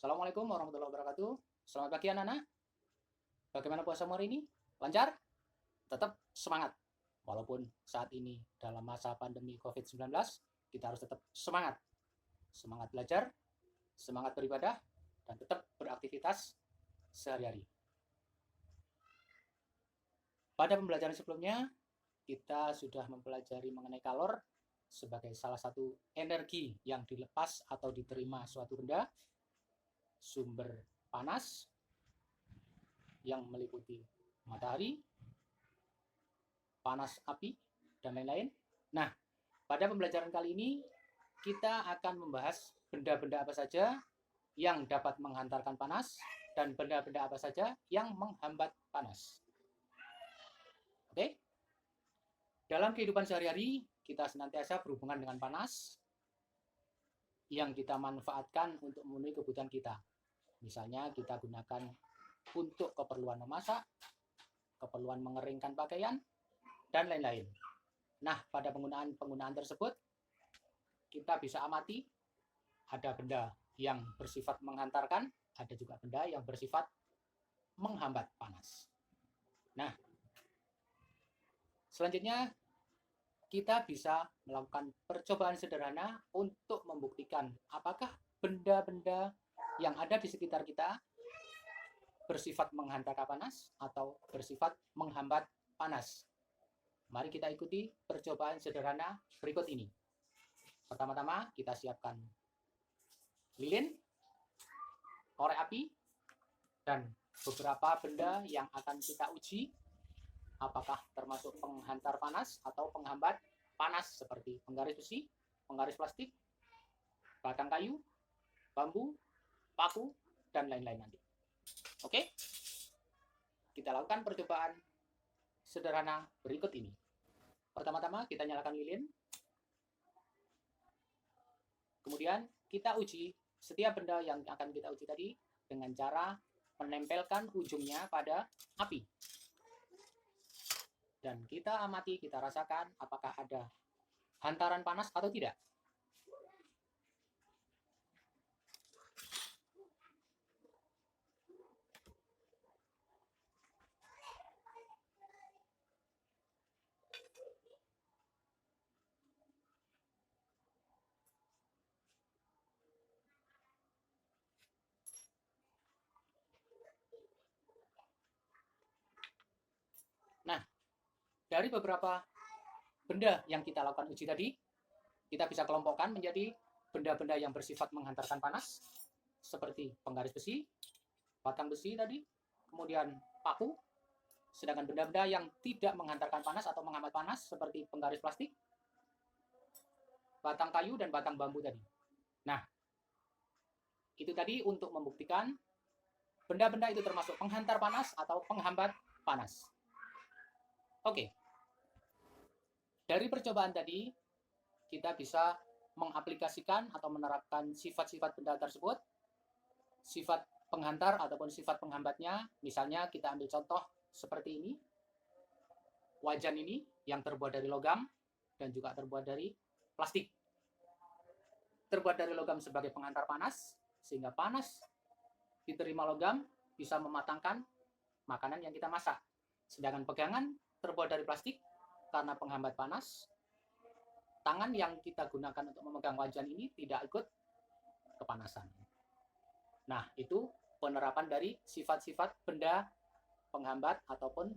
Assalamualaikum warahmatullahi wabarakatuh. Selamat pagi anak-anak. Bagaimana puasamu hari ini? Lancar? Tetap semangat. Walaupun saat ini dalam masa pandemi COVID-19, kita harus tetap semangat. Semangat belajar, semangat beribadah, dan tetap beraktivitas sehari-hari. Pada pembelajaran sebelumnya, kita sudah mempelajari mengenai kalor sebagai salah satu energi yang dilepas atau diterima suatu benda, sumber panas yang meliputi matahari, panas api, dan lain-lain. Nah, pada pembelajaran kali ini kita akan membahas benda-benda apa saja yang dapat menghantarkan panas dan benda-benda apa saja yang menghambat panas. Oke? Dalam kehidupan sehari-hari, kita senantiasa berhubungan dengan panas yang kita manfaatkan untuk memenuhi kebutuhan kita. Misalnya kita gunakan untuk keperluan memasak, keperluan mengeringkan pakaian, dan lain-lain. Nah, pada penggunaan tersebut, kita bisa amati ada benda yang bersifat menghantarkan, ada juga benda yang bersifat menghambat panas. Nah, selanjutnya kita bisa melakukan percobaan sederhana untuk membuktikan apakah benda-benda yang ada di sekitar kita bersifat menghantarkan panas atau bersifat menghambat panas. Mari kita ikuti percobaan sederhana berikut ini. Pertama-tama kita siapkan lilin, korek api, dan beberapa benda yang akan kita uji apakah termasuk penghantar panas atau penghambat panas seperti penggaris besi, penggaris plastik, batang kayu, bambu, paku, dan lain-lain nanti. Oke? Kita lakukan percobaan sederhana berikut ini. Pertama-tama kita nyalakan lilin. Kemudian kita uji setiap benda yang akan kita uji tadi dengan cara menempelkan ujungnya pada api. Dan kita amati, kita rasakan apakah ada hantaran panas atau tidak. Nah, dari beberapa benda yang kita lakukan uji tadi, kita bisa kelompokkan menjadi benda-benda yang bersifat menghantarkan panas, seperti penggaris besi, batang besi tadi, kemudian paku, sedangkan benda-benda yang tidak menghantarkan panas atau menghambat panas, seperti penggaris plastik, batang kayu, dan batang bambu tadi. Nah, itu tadi untuk membuktikan benda-benda itu termasuk penghantar panas atau penghambat panas. Oke. Dari percobaan tadi, kita bisa mengaplikasikan atau menerapkan sifat-sifat benda tersebut, sifat penghantar ataupun sifat penghambatnya. Misalnya kita ambil contoh seperti ini. Wajan ini yang terbuat dari logam dan juga terbuat dari plastik. Terbuat dari logam sebagai penghantar panas, sehingga panas diterima logam bisa mematangkan makanan yang kita masak. Sedangkan pegangan terbuat dari plastik karena penghambat panas, tangan yang kita gunakan untuk memegang wajan ini tidak ikut kepanasan. Nah, itu penerapan dari sifat-sifat benda penghambat ataupun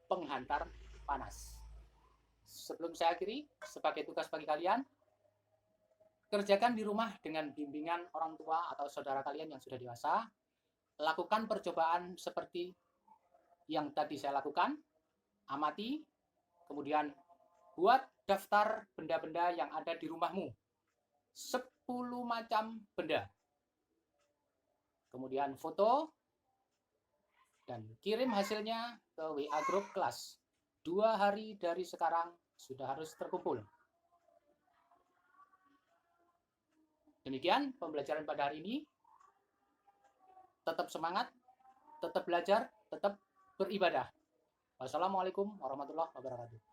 penghantar panas. Sebelum saya akhiri, sebagai tugas bagi kalian, kerjakan di rumah dengan bimbingan orang tua atau saudara kalian yang sudah dewasa. Lakukan percobaan seperti yang tadi saya lakukan. Amati, kemudian buat daftar benda-benda yang ada di rumahmu. 10 macam benda. Kemudian foto dan kirim hasilnya ke WA Group kelas. 2 hari dari sekarang sudah harus terkumpul. Demikian pembelajaran pada hari ini. Tetap semangat, tetap belajar, tetap beribadah. Wassalamualaikum warahmatullahi wabarakatuh.